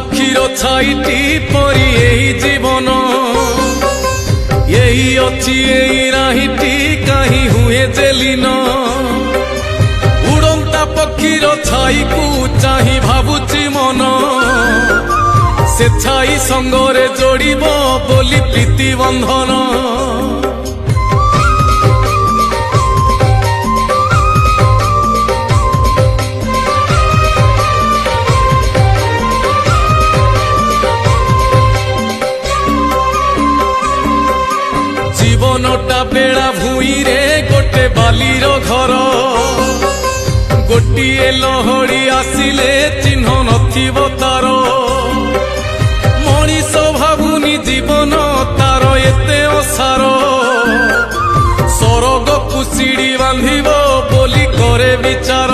पक्षीर छाईटी परी यही जीवन यही अच्छी यही राहीटी कहीं हुए जेलीन उड़ंता पक्षीर छाई को चाही भावुची मन से छाई संगरे जोड़िब बोली प्रीति बंधन जीवनटा बेड़ा भूई रे गोटे बालीर घर गोटिए लहड़ी आसिले चिन्ह नथिब तार मनीष भावुनी जीवन तार एते असार सरग को सीढ़ी बांधिब बोली करे विचार